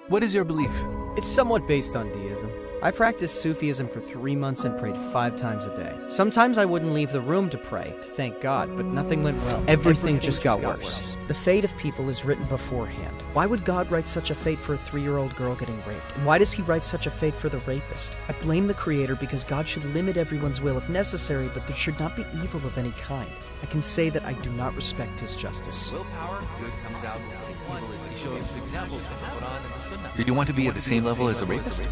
What is your belief? It's somewhat based on deism. I practiced Sufism for 3 months and prayed 5 times a day. Sometimes I wouldn't leave the room to pray, to thank God, but nothing went well. Everything just got worse. The fate of people is written beforehand. Why would God write such a fate for a 3-year-old girl getting raped? And why does he write such a fate for the rapist? I blame the Creator because God should limit everyone's will if necessary, but there should not be evil of any kind. I can say that I do not respect his justice. Willpower, good comes out. He shows us examples from the Quran and the Sunnah. Do you want to be at the same level as a rapist?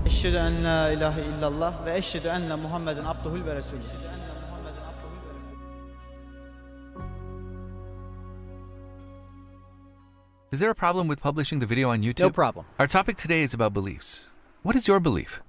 أشهد أن لا إله إلا الله وأشهد أن محمدا عبده ورسوله. Is there a problem with publishing the video on YouTube? No problem. Our topic today is about beliefs. What is your belief?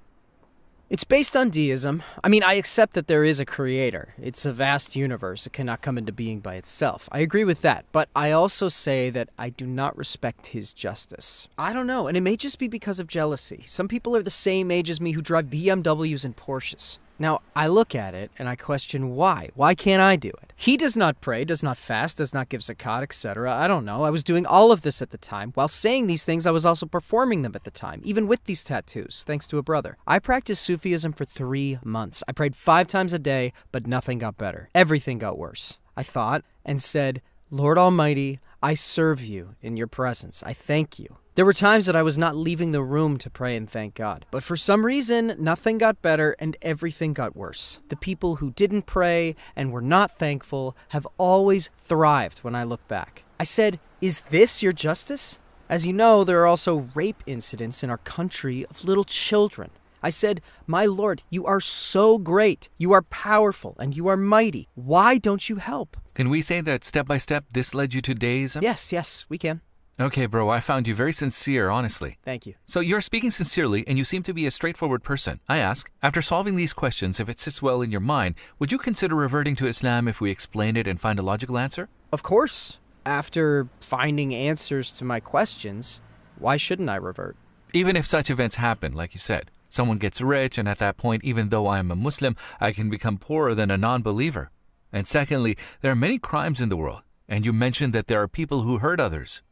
It's based on deism. I accept that there is a creator. It's a vast universe. It cannot come into being by itself. I agree with that. But I also say that I do not respect his justice. I don't know, and it may just be because of jealousy. Some people are the same age as me who drive BMWs and Porsches. Now, I look at it and I question why. Why can't I do it? He does not pray, does not fast, does not give zakat, etc. I don't know. I was doing all of this at the time. While saying these things, I was also performing them at the time, even with these tattoos, thanks to a brother. I practiced Sufism for 3 months. I prayed 5 times a day, but nothing got better. Everything got worse. I thought and said, Lord Almighty, I serve you in your presence. I thank you. There were times that I was not leaving the room to pray and thank God. But for some reason, nothing got better and everything got worse. The people who didn't pray and were not thankful have always thrived when I look back. I said, is this your justice? As you know, there are also rape incidents in our country of little children. I said, my Lord, you are so great. You are powerful and you are mighty. Why don't you help? Can we say that step by step this led you to deism? Yes, we can. Okay, bro, I found you very sincere, honestly. Thank you. So you're speaking sincerely and you seem to be a straightforward person. I ask, after solving these questions, if it sits well in your mind, would you consider reverting to Islam if we explain it and find a logical answer? Of course. After finding answers to my questions, why shouldn't I revert? Even if such events happen, like you said. Someone gets rich and at that point, even though I am a Muslim, I can become poorer than a non-believer. And secondly, there are many crimes in the world, and you mentioned that there are people who hurt others.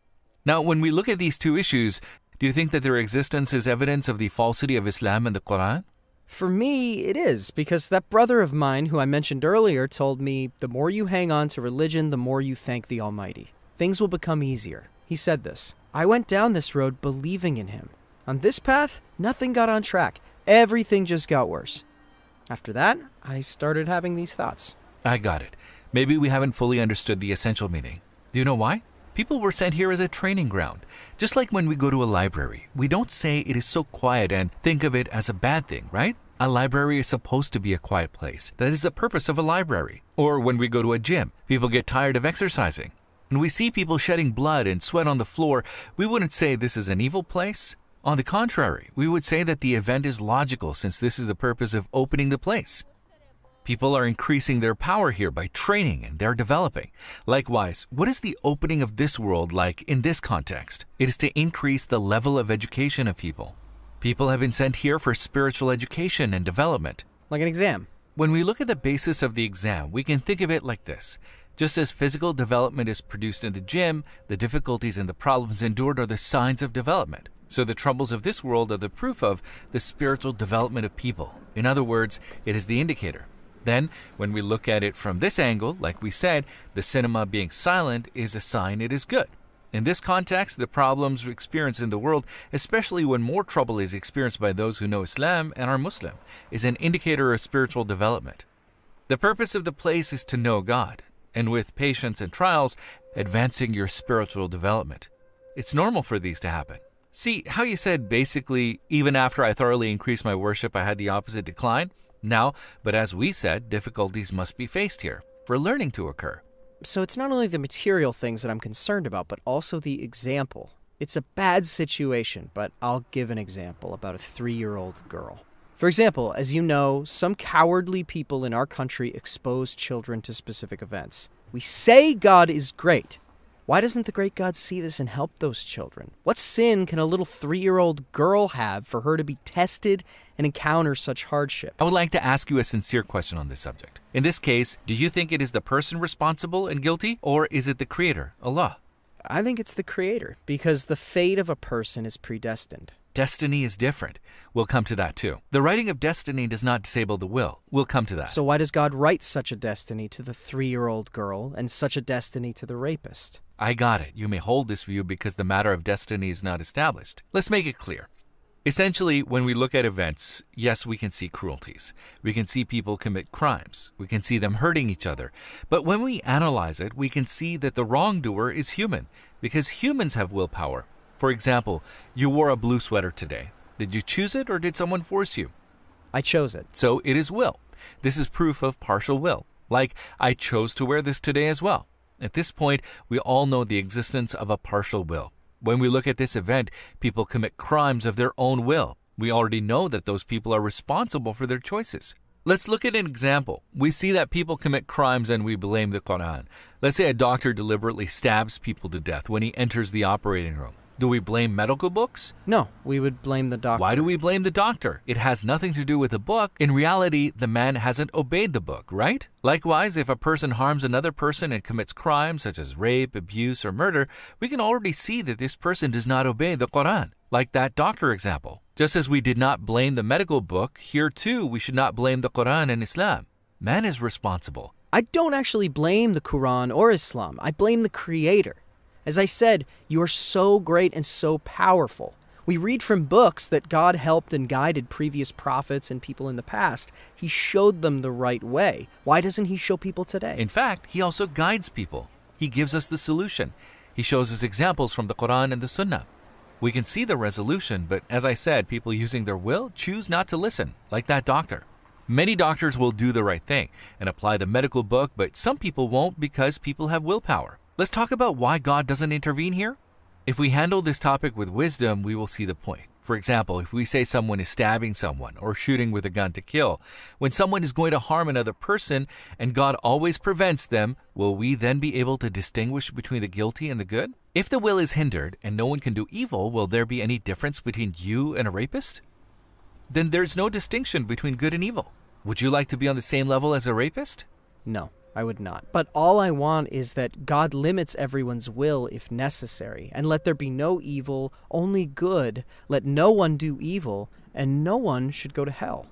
Now, when we look at these two issues, do you think that their existence is evidence of the falsity of Islam and the Quran? For me, it is, because that brother of mine who I mentioned earlier told me, the more you hang on to religion, the more you thank the Almighty. Things will become easier. He said this. I went down this road believing in him. On this path, nothing got on track. Everything just got worse. After that, I started having these thoughts. I got it. Maybe we haven't fully understood the essential meaning. Do you know why? People were sent here as a training ground. Just like when we go to a library, we don't say it is so quiet and think of it as a bad thing, right? A library is supposed to be a quiet place. That is the purpose of a library. Or when we go to a gym, people get tired of exercising. When we see people shedding blood and sweat on the floor, we wouldn't say this is an evil place. On the contrary, we would say that the event is logical since this is the purpose of opening the place. People are increasing their power here by training and they're developing. Likewise, what is the opening of this world like in this context? It is to increase the level of education of people. People have been sent here for spiritual education and development. Like an exam. When we look at the basis of the exam, we can think of it like this. Just as physical development is produced in the gym, the difficulties and the problems endured are the signs of development. So the troubles of this world are the proof of the spiritual development of people. In other words, it is the indicator. Then, when we look at it from this angle, like we said, the cinema being silent is a sign it is good. In this context, the problems experienced in the world, especially when more trouble is experienced by those who know Islam and are Muslim, is an indicator of spiritual development. The purpose of the place is to know God, and with patience and trials, advancing your spiritual development. It's normal for these to happen. See how you said basically, even after I thoroughly increased my worship, I had the opposite decline? Now, but as we said, difficulties must be faced here for learning to occur. So it's not only the material things that I'm concerned about, but also the example. It's a bad situation, but I'll give an example about a 3-year-old girl. For example, as you know, some cowardly people in our country expose children to specific events. We say God is great. Why doesn't the great God see this and help those children? What sin can a little 3-year-old girl have for her to be tested and encounter such hardship? I would like to ask you a sincere question on this subject. In this case, do you think it is the person responsible and guilty, or is it the Creator, Allah? I think it's the Creator, because the fate of a person is predestined. Destiny is different. We'll come to that too. The writing of destiny does not disable the will. We'll come to that. So why does God write such a destiny to the 3-year-old girl and such a destiny to the rapist? I got it. You may hold this view because the matter of destiny is not established. Let's make it clear. Essentially, when we look at events, yes, we can see cruelties. We can see people commit crimes. We can see them hurting each other. But when we analyze it, we can see that the wrongdoer is human, because humans have willpower. For example, you wore a blue sweater today. Did you choose it or did someone force you? I chose it. So it is will. This is proof of partial will. Like, I chose to wear this today as well. At this point, we all know the existence of a partial will. When we look at this event, people commit crimes of their own will. We already know that those people are responsible for their choices. Let's look at an example. We see that people commit crimes and we blame the Quran. Let's say a doctor deliberately stabs people to death when he enters the operating room. Do we blame medical books? No, we would blame the doctor. Why do we blame the doctor? It has nothing to do with the book. In reality, the man hasn't obeyed the book, right? Likewise, if a person harms another person and commits crimes such as rape, abuse, or murder, we can already see that this person does not obey the Quran, like that doctor example. Just as we did not blame the medical book, here too we should not blame the Quran and Islam. Man is responsible. I don't actually blame the Quran or Islam. I blame the Creator. As I said, you are so great and so powerful. We read from books that God helped and guided previous prophets and people in the past. He showed them the right way. Why doesn't He show people today? In fact, He also guides people. He gives us the solution. He shows us examples from the Quran and the Sunnah. We can see the resolution, but as I said, people using their will choose not to listen, like that doctor. Many doctors will do the right thing and apply the medical book, but some people won't because people have willpower. Let's talk about why God doesn't intervene here. If we handle this topic with wisdom, we will see the point. For example, if we say someone is stabbing someone or shooting with a gun to kill, when someone is going to harm another person and God always prevents them, will we then be able to distinguish between the guilty and the good? If the will is hindered and no one can do evil, will there be any difference between you and a rapist? Then there's no distinction between good and evil. Would you like to be on the same level as a rapist? No, I would not. But all I want is that God limits everyone's will if necessary, and let there be no evil, only good. Let no one do evil, and no one should go to hell.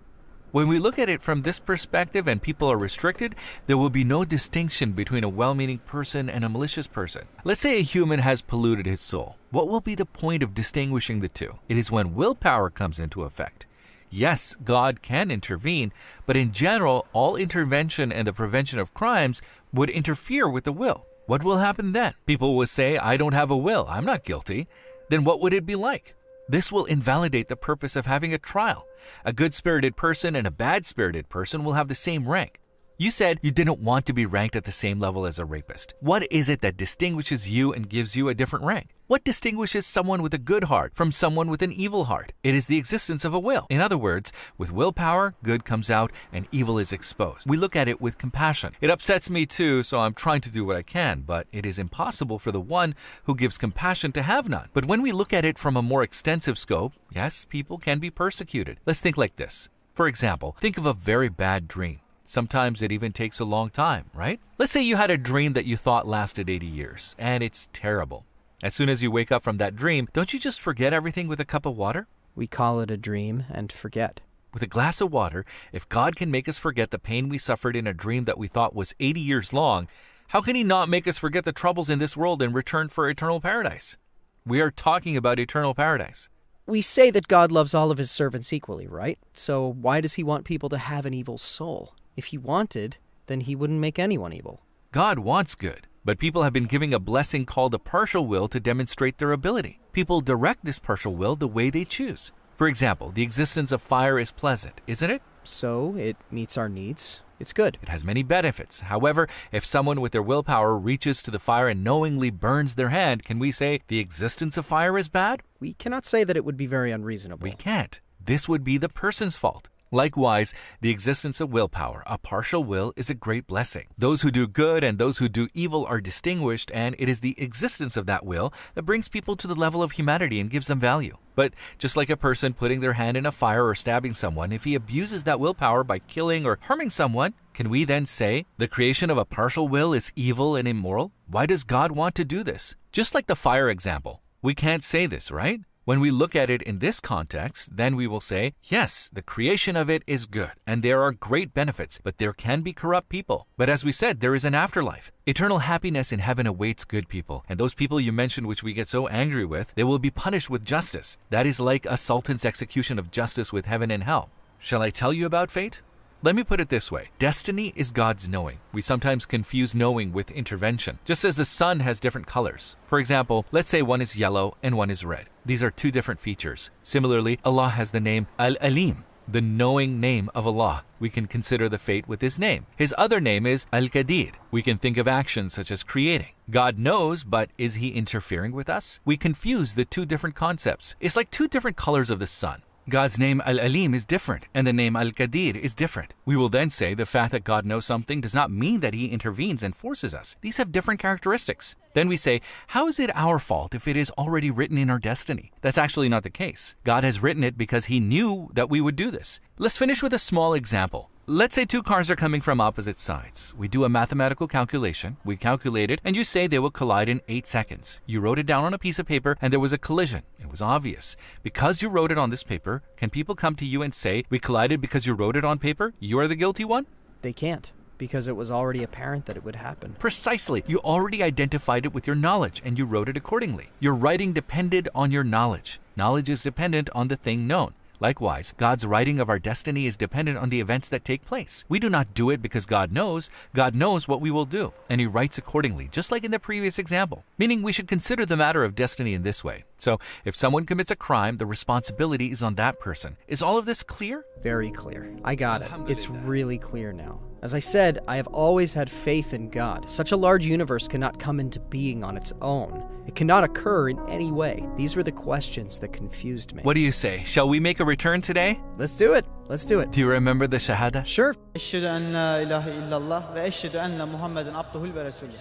When we look at it from this perspective and people are restricted, there will be no distinction between a well-meaning person and a malicious person. Let's say a human has polluted his soul. What will be the point of distinguishing the two? It is when willpower comes into effect. Yes, God can intervene, but in general, all intervention and the prevention of crimes would interfere with the will. What will happen then? People will say, I don't have a will, I'm not guilty. Then what would it be like? This will invalidate the purpose of having a trial. A good-spirited person and a bad-spirited person will have the same rank. You said you didn't want to be ranked at the same level as a rapist. What is it that distinguishes you and gives you a different rank? What distinguishes someone with a good heart from someone with an evil heart? It is the existence of a will. In other words, with willpower, good comes out and evil is exposed. We look at it with compassion. It upsets me too, so I'm trying to do what I can, but it is impossible for the one who gives compassion to have none. But when we look at it from a more extensive scope, yes, people can be persecuted. Let's think like this. For example, think of a very bad dream. Sometimes it even takes a long time, right? Let's say you had a dream that you thought lasted 80 years, and it's terrible. As soon as you wake up from that dream, don't you just forget everything with a cup of water? We call it a dream and forget. With a glass of water, if God can make us forget the pain we suffered in a dream that we thought was 80 years long, how can He not make us forget the troubles in this world in return for eternal paradise? We are talking about eternal paradise. We say that God loves all of His servants equally, right? So why does He want people to have an evil soul? If He wanted, then He wouldn't make anyone evil. God wants good, but people have been giving a blessing called a partial will to demonstrate their ability. People direct this partial will the way they choose. For example, the existence of fire is pleasant, isn't it? So it meets our needs. It's good. It has many benefits. However, if someone with their willpower reaches to the fire and knowingly burns their hand, can we say the existence of fire is bad? We cannot say that it would be very unreasonable. We can't. This would be the person's fault. Likewise, the existence of willpower, a partial will, is a great blessing. Those who do good and those who do evil are distinguished, and it is the existence of that will that brings people to the level of humanity and gives them value. But just like a person putting their hand in a fire or stabbing someone, if he abuses that willpower by killing or harming someone, can we then say the creation of a partial will is evil and immoral? Why does God want to do this? Just like the fire example, we can't say this, right? When we look at it in this context, then we will say, yes, the creation of it is good, and there are great benefits, but there can be corrupt people. But as we said, there is an afterlife. Eternal happiness in heaven awaits good people, and those people you mentioned which we get so angry with, they will be punished with justice. That is like a sultan's execution of justice with heaven and hell. Shall I tell you about fate? Let me put it this way. Destiny is God's knowing. We sometimes confuse knowing with intervention, just as the sun has different colors. For example, let's say one is yellow and one is red. These are two different features. Similarly, Allah has the name Al-Alim, the knowing name of Allah. We can consider the fate with His name. His other name is Al-Qadir. We can think of actions such as creating. God knows, but is He interfering with us? We confuse the two different concepts. It's like two different colors of the sun. God's name Al-Alim is different, and the name Al-Qadir is different. We will then say the fact that God knows something does not mean that He intervenes and forces us. These have different characteristics. Then we say, how is it our fault if it is already written in our destiny? That's actually not the case. God has written it because He knew that we would do this. Let's finish with a small example. Let's say two cars are coming from opposite sides. We do a mathematical calculation, we calculate it, and you say they will collide in 8 seconds. You wrote it down on a piece of paper and there was a collision. It was obvious. Because you wrote it on this paper, can people come to you and say, we collided because you wrote it on paper? You are the guilty one? They can't, because it was already apparent that it would happen. Precisely. You already identified it with your knowledge and you wrote it accordingly. Your writing depended on your knowledge. Knowledge is dependent on the thing known. Likewise, God's writing of our destiny is dependent on the events that take place. We do not do it because God knows. God knows what we will do, and He writes accordingly, just like in the previous example. Meaning we should consider the matter of destiny in this way. So, if someone commits a crime, the responsibility is on that person. Is all of this clear? Very clear. I got it. It's really clear now. As I said, I have always had faith in God. Such a large universe cannot come into being on its own. It cannot occur in any way. These were the questions that confused me. What do you say? Shall we make a return today? Let's do it. Let's do it. Do you remember the Shahada? Sure. أشهد أن لا إله إلا الله وأشهد أن محمدا عبده ورسوله.